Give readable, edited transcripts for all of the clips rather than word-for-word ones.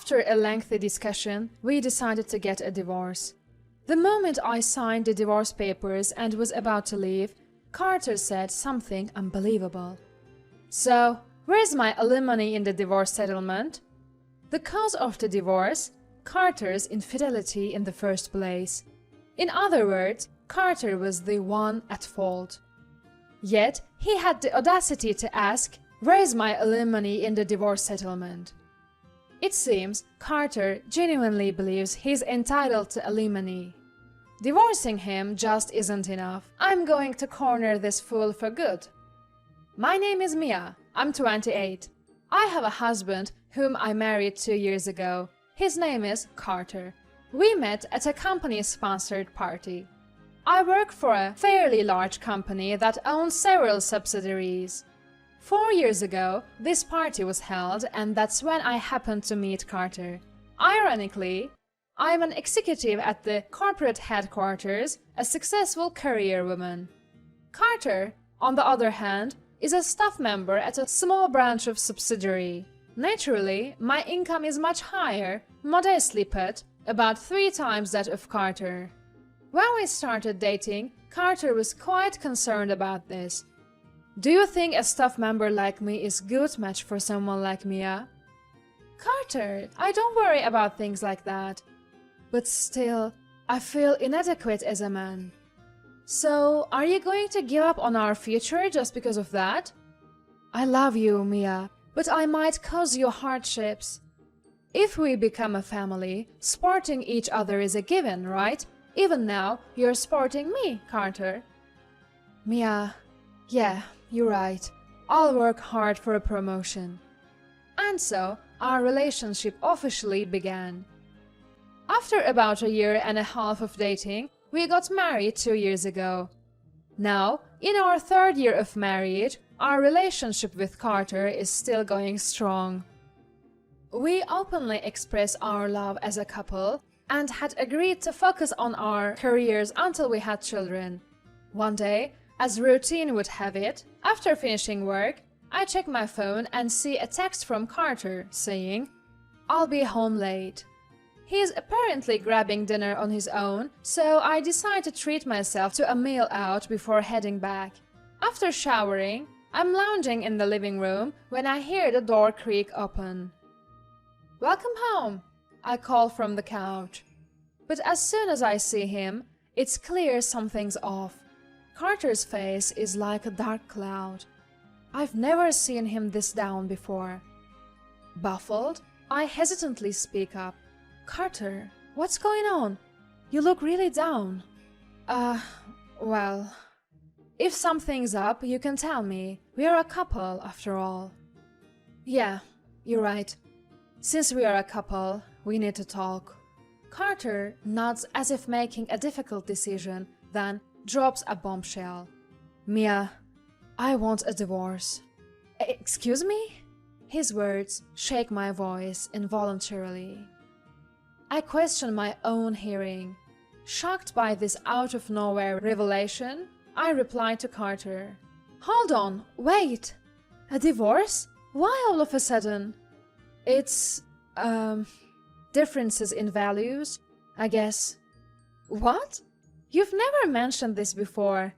After a lengthy discussion, we decided to get a divorce. The moment I signed the divorce papers and was about to leave, Carter said something unbelievable. "So, where's my alimony in the divorce settlement?" The cause of the divorce? Carter's infidelity in the first place. In other words, Carter was the one at fault. Yet, he had the audacity to ask, "Where's my alimony in the divorce settlement?" It seems Carter genuinely believes he's entitled to alimony. Divorcing him just isn't enough. I'm going to corner this fool for good. My name is Mia. I'm 28. I have a husband whom I married 2 years ago. His name is Carter. We met at a company-sponsored party. I work for a fairly large company that owns several subsidiaries. 4 years ago, this party was held, and that's when I happened to meet Carter. Ironically, I'm an executive at the corporate headquarters, a successful career woman. Carter, on the other hand, is a staff member at a small branch of subsidiary. Naturally, my income is much higher, modestly put, about 3 times that of Carter. When we started dating, Carter was quite concerned about this. "Do you think a staff member like me is a good match for someone like Mia?" "Carter, I don't worry about things like that. But still, I feel inadequate as a man." "So, are you going to give up on our future just because of that?" "I love you, Mia, but I might cause you hardships. If we become a family, supporting each other is a given, right? Even now, you're supporting me, Carter." "Mia, yeah, you're right. I'll work hard for a promotion." And so, our relationship officially began. After about a year and a half of dating, we got married 2 years ago. Now, in our 3rd year of marriage, our relationship with Carter is still going strong. We openly express our love as a couple and had agreed to focus on our careers until we had children. One day, as routine would have it, after finishing work, I check my phone and see a text from Carter saying, "I'll be home late." He is apparently grabbing dinner on his own, so I decide to treat myself to a meal out before heading back. After showering, I'm lounging in the living room when I hear the door creak open. "Welcome home," I call from the couch. But as soon as I see him, it's clear something's off. Carter's face is like a dark cloud. I've never seen him this down before. Baffled, I hesitantly speak up. "Carter, what's going on? You look really down." Well, if something's up, you can tell me. We're a couple, after all." "Yeah, you're right. Since we are a couple, we need to talk." Carter nods as if making a difficult decision, then drops a bombshell. "Mia, I want a divorce." "Excuse me?" His words shake my voice involuntarily. I question my own hearing. Shocked by this out-of-nowhere revelation, I reply to Carter. "Hold on, wait! A divorce? Why all of a sudden?" "It's, differences in values, I guess." "What? You've never mentioned this before."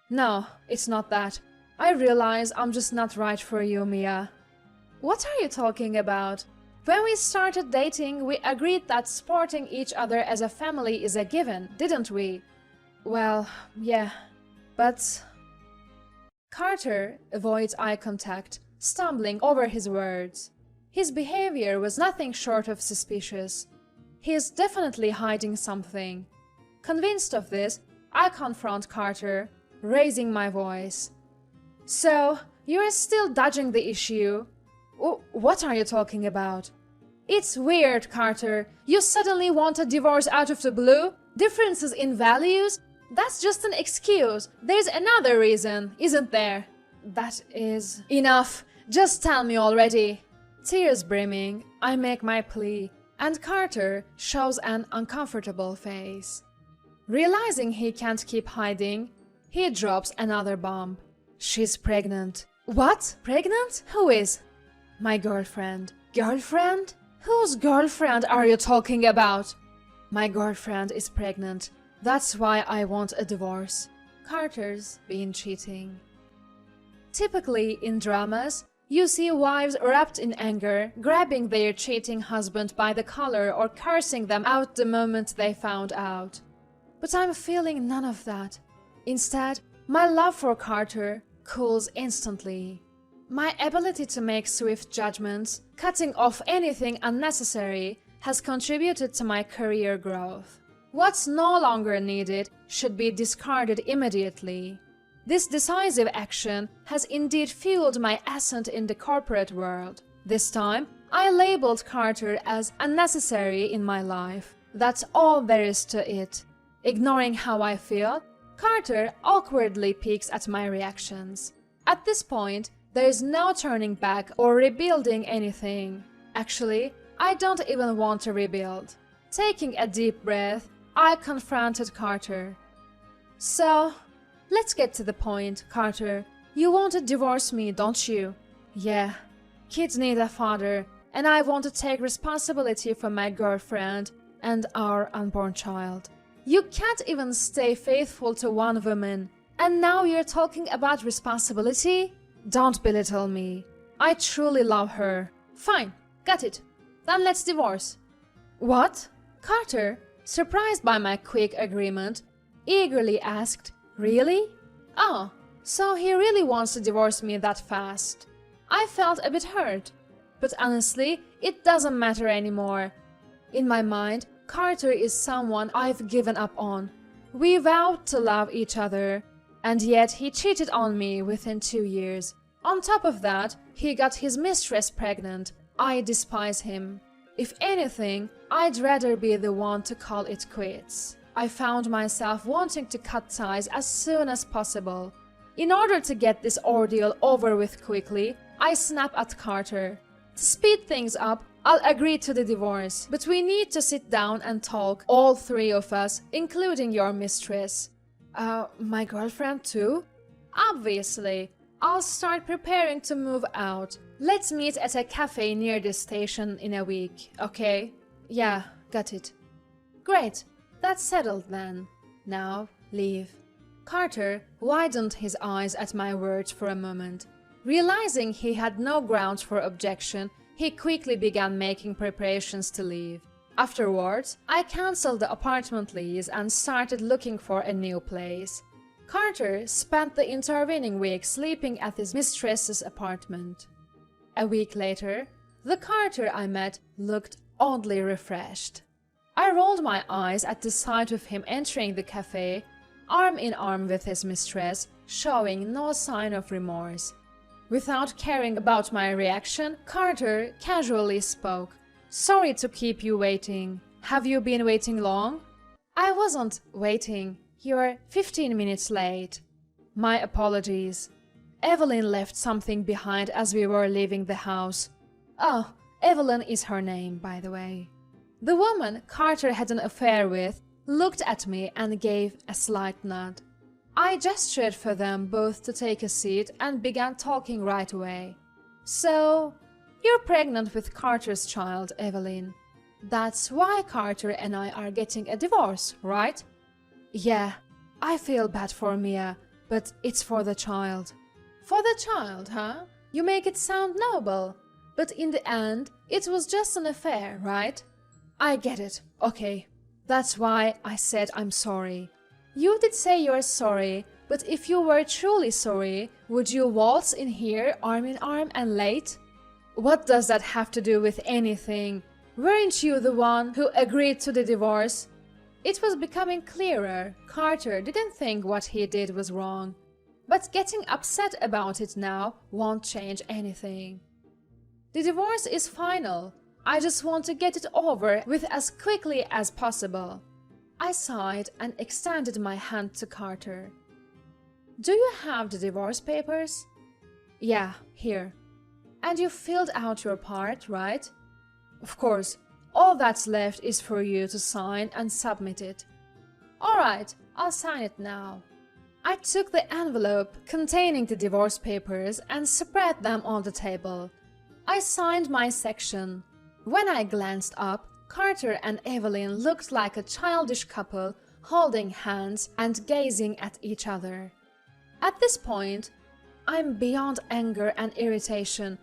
"No, it's not that. I realize I'm just not right for you, Mia." "What are you talking about? When we started dating, we agreed that supporting each other as a family is a given, didn't we?" "Well, yeah, but..." Carter avoids eye contact, stumbling over his words. His behavior was nothing short of suspicious. He is definitely hiding something. Convinced of this, I confront Carter, raising my voice. "So, you're still dodging the issue? What are you talking about?" "It's weird, Carter. You suddenly want a divorce out of the blue? Differences in values? That's just an excuse. There's another reason, isn't there?" "That is..." "Enough! Just tell me already!" Tears brimming, I make my plea, and Carter shows an uncomfortable face. Realizing he can't keep hiding, he drops another bomb. "She's pregnant." "What? Pregnant? Who is?" "My girlfriend." "Girlfriend?" Whose girlfriend are you talking about? My girlfriend is pregnant. That's why I want a divorce. Carter's been cheating. Typically in dramas, you see wives wrapped in anger, grabbing their cheating husband by the collar or cursing them out the moment they found out. But I'm feeling none of that. Instead, my love for Carter cools instantly. My ability to make swift judgments, cutting off anything unnecessary, has contributed to my career growth. What's no longer needed should be discarded immediately. This decisive action has indeed fueled my ascent in the corporate world. This time, I labeled Carter as unnecessary in my life. That's all there is to it. Ignoring how I feel, Carter awkwardly peeks at my reactions. At this point, there is no turning back or rebuilding anything. Actually, I don't even want to rebuild. Taking a deep breath, I confronted Carter. So, let's get to the point, Carter. You want to divorce me, don't you? Yeah. Kids need a father, and I want to take responsibility for my girlfriend and our unborn child. You can't even stay faithful to one woman, and now you're talking about responsibility? Don't belittle me. I truly love her. Fine, got it. Then let's divorce. What? Carter, surprised by my quick agreement, eagerly asked, Really? Oh, so he really wants to divorce me that fast. I felt a bit hurt, but honestly, it doesn't matter anymore. In my mind, Carter is someone I've given up on. We vowed to love each other, and yet he cheated on me within 2 years. On top of that, he got his mistress pregnant. I despise him. If anything, I'd rather be the one to call it quits. I found myself wanting to cut ties as soon as possible. In order to get this ordeal over with quickly, I snap at Carter. To speed things up, I'll agree to the divorce, but we need to sit down and talk, all three of us, including your mistress. My girlfriend too? Obviously. I'll start preparing to move out. Let's meet at a cafe near the station in a week, okay? Yeah, got it. Great, that's settled then. Now, leave. Carter widened his eyes at my words for a moment. Realizing he had no grounds for objection, he quickly began making preparations to leave. Afterwards, I cancelled the apartment lease and started looking for a new place. Carter spent the intervening week sleeping at his mistress's apartment. A week later, the Carter I met looked oddly refreshed. I rolled my eyes at the sight of him entering the cafe, arm in arm with his mistress, showing no sign of remorse. Without caring about my reaction, Carter casually spoke. Sorry to keep you waiting. Have you been waiting long? I wasn't waiting. You're 15 minutes late. My apologies. Evelyn left something behind as we were leaving the house. Oh, Evelyn is her name, by the way. The woman Carter had an affair with looked at me and gave a slight nod. I gestured for them both to take a seat and began talking right away. So, you're pregnant with Carter's child, Evelyn. That's why Carter and I are getting a divorce, right? Yeah, I feel bad for Mia, but it's for the child. For the child, huh? You make it sound noble. But in the end, it was just an affair, right? I get it, okay. That's why I said I'm sorry. You did say you're sorry, but if you were truly sorry, would you waltz in here arm in arm and late? What does that have to do with anything? Weren't you the one who agreed to the divorce? It was becoming clearer. Carter didn't think what he did was wrong. But getting upset about it now won't change anything. The divorce is final. I just want to get it over with as quickly as possible. I sighed and extended my hand to Carter. Do you have the divorce papers? Yeah, here. And you filled out your part, right? Of course. All that's left is for you to sign and submit it. Alright, I'll sign it now. I took the envelope containing the divorce papers and spread them on the table. I signed my section. When I glanced up, Carter and Evelyn looked like a childish couple holding hands and gazing at each other. At this point, I'm beyond anger and irritation.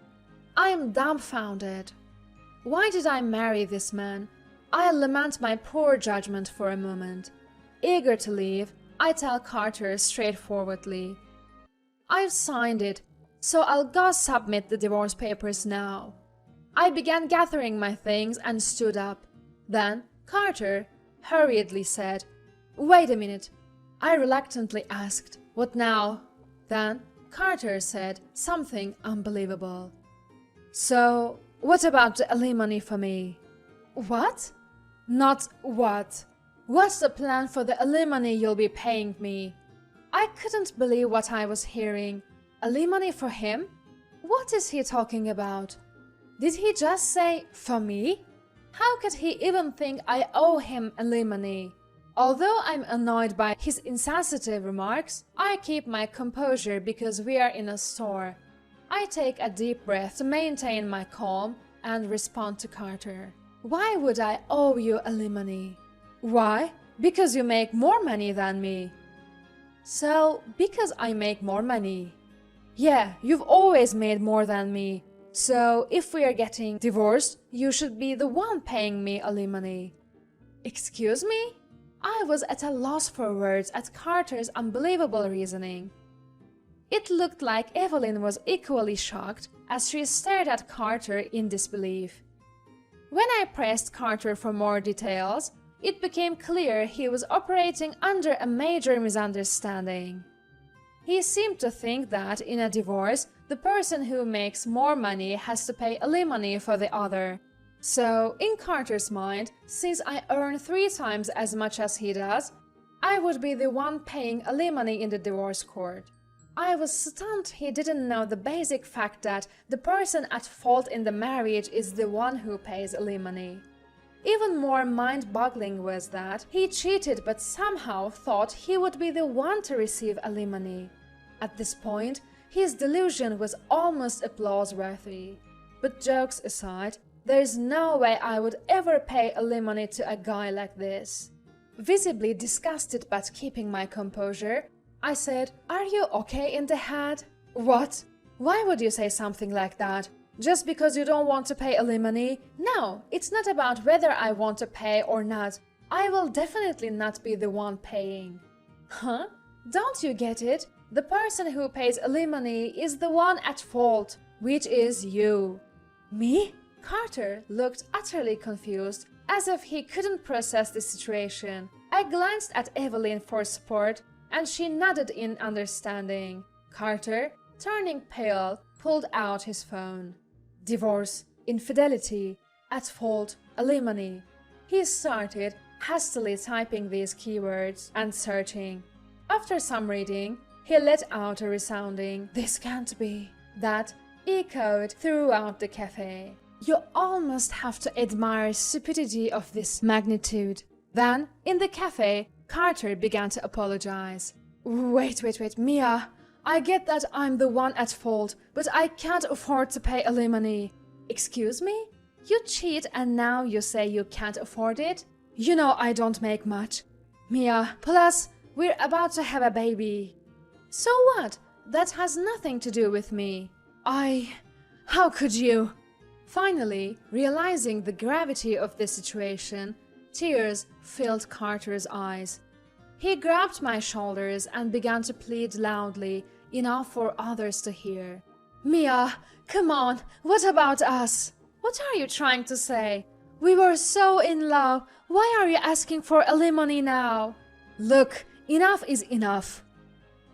I am dumbfounded. Why did I marry this man? I lament my poor judgment for a moment. Eager to leave, I tell Carter straightforwardly, "I've signed it, so I'll go submit the divorce papers now." I began gathering my things and stood up. Then Carter hurriedly said, "Wait a minute." I reluctantly asked, "What now?" Then Carter said something unbelievable. "So, what about the alimony for me?" "What?" "Not what. What's the plan for the alimony you'll be paying me?" I couldn't believe what I was hearing. Alimony for him? What is he talking about? Did he just say, "for me"? How could he even think I owe him alimony? Although I'm annoyed by his insensitive remarks, I keep my composure because we are in a store. I take a deep breath to maintain my calm and respond to Carter. "Why would I owe you alimony?" "Why? Because you make more money than me." "So, because I make more money?" "Yeah, you've always made more than me. So, if we are getting divorced, you should be the one paying me alimony." "Excuse me?" I was at a loss for words at Carter's unbelievable reasoning. It looked like Evelyn was equally shocked as she stared at Carter in disbelief. When I pressed Carter for more details, it became clear he was operating under a major misunderstanding. He seemed to think that in a divorce, the person who makes more money has to pay alimony for the other. So, in Carter's mind, since I earn 3 times as much as he does, I would be the one paying alimony in the divorce court. I was stunned he didn't know the basic fact that the person at fault in the marriage is the one who pays alimony. Even more mind-boggling was that he cheated but somehow thought he would be the one to receive alimony. At this point, his delusion was almost applause-worthy. But jokes aside, there's no way I would ever pay alimony to a guy like this. Visibly disgusted but keeping my composure, I said, "Are you okay in the head?" "What? Why would you say something like that? Just because you don't want to pay alimony? No, it's not about whether I want to pay or not. I will definitely not be the one paying." "Huh? Don't you get it? The person who pays alimony is the one at fault, which is you." "Me?" Carter looked utterly confused, as if he couldn't process the situation. I glanced at Evelyn for support, and she nodded in understanding. Carter, turning pale, pulled out his phone. Divorce, infidelity, at fault, alimony. He started hastily typing these keywords and searching. After some reading, he let out a resounding, "This can't be," that echoed throughout the cafe. You almost have to admire stupidity of this magnitude. Then, in the cafe, Carter began to apologize. Wait, Mia. I get that I'm the one at fault, but I can't afford to pay alimony." "Excuse me? You cheat and now you say you can't afford it? You know I don't make much." "Mia, plus, we're about to have a baby." "So what? That has nothing to do with me." How could you?" Finally, realizing the gravity of the situation, tears filled Carter's eyes. He grabbed my shoulders and began to plead loudly, enough for others to hear. "Mia, come on, what about us? What are you trying to say? We were so in love, why are you asking for alimony now?" "Look, enough is enough."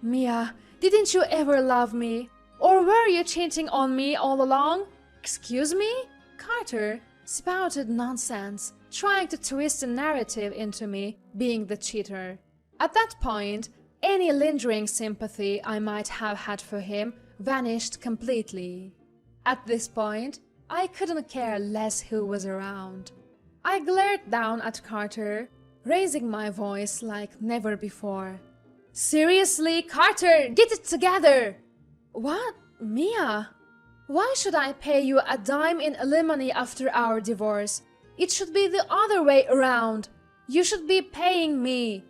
"Mia, didn't you ever love me? Or were you cheating on me all along?" "Excuse me?" Carter spouted nonsense, trying to twist the narrative into me being the cheater. At that point, any lingering sympathy I might have had for him vanished completely. At this point, I couldn't care less who was around. I glared down at Carter, raising my voice like never before. "Seriously, Carter, get it together!" "What? Mia? Why should I pay you a dime in alimony after our divorce? It should be the other way around. You should be paying me.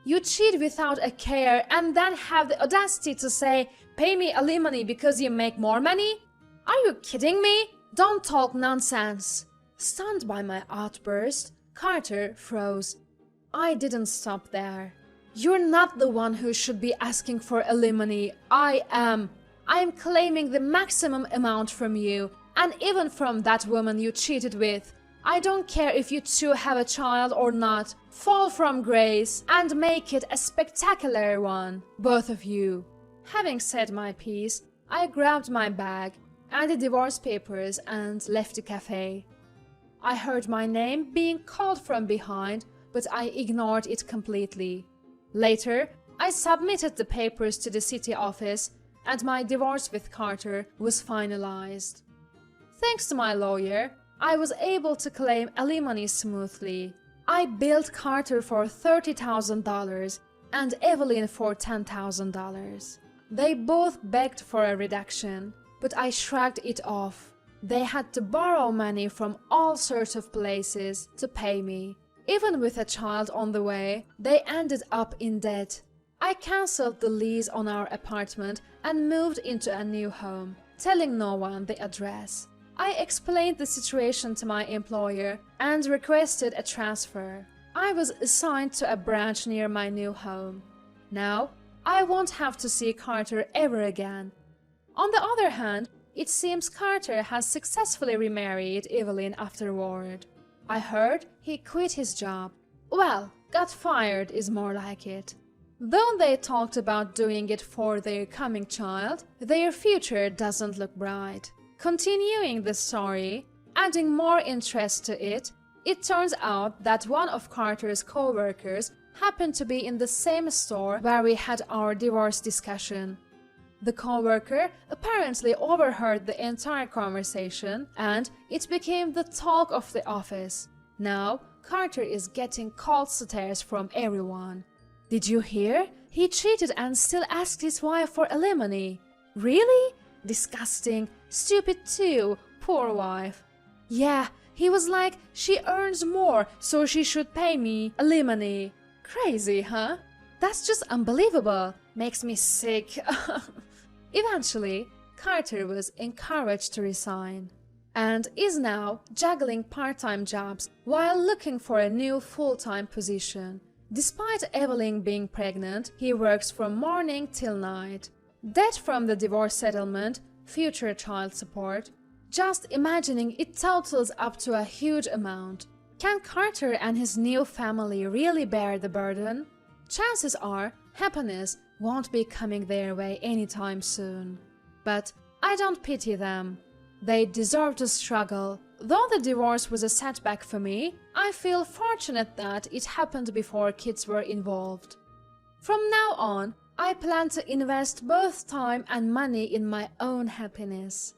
You cheat without a care and then have the audacity to say, pay me alimony because you make more money? Are you kidding me? Don't talk nonsense. Stunned by my outburst, Carter froze. I didn't stop there. You're not the one who should be asking for alimony. I am. I am claiming the maximum amount from you, and even from that woman you cheated with. I don't care if you two have a child or not. Fall from grace and make it a spectacular one, both of you. Having said my piece, I grabbed my bag and the divorce papers and left the cafe. I heard my name being called from behind, but I ignored it completely. Later, I submitted the papers to the city office, and my divorce with Carter was finalized. Thanks to my lawyer, I was able to claim alimony smoothly. I billed Carter for $30,000 and Evelyn for $10,000. They both begged for a reduction, but I shrugged it off. They had to borrow money from all sorts of places to pay me. Even with a child on the way, they ended up in debt. I cancelled the lease on our apartment and moved into a new home, telling no one the address. I explained the situation to my employer and requested a transfer. I was assigned to a branch near my new home. Now, I won't have to see Carter ever again. On the other hand, it seems Carter has successfully remarried Evelyn afterward. I heard he quit his job. Well, got fired is more like it. Though they talked about doing it for their coming child, their future doesn't look bright. Continuing the story, adding more interest to it, it turns out that one of Carter's co-workers happened to be in the same store where we had our divorce discussion. The co-worker apparently overheard the entire conversation, and it became the talk of the office. Now, Carter is getting cold stares from everyone. Did you hear? He cheated and still asked his wife for alimony. Really? Disgusting. Stupid too. Poor wife. Yeah, he was like, she earns more, so she should pay me alimony. Crazy, huh? That's just unbelievable. Makes me sick. Eventually, Carter was encouraged to resign and is now juggling part-time jobs while looking for a new full-time position. Despite Evelyn being pregnant, he works from morning till night. Debt from the divorce settlement, future child support. Just imagining it totals up to a huge amount. Can Carter and his new family really bear the burden? Chances are happiness won't be coming their way anytime soon. But I don't pity them. They deserve to struggle. Though the divorce was a setback for me, I feel fortunate that it happened before kids were involved. From now on, I plan to invest both time and money in my own happiness.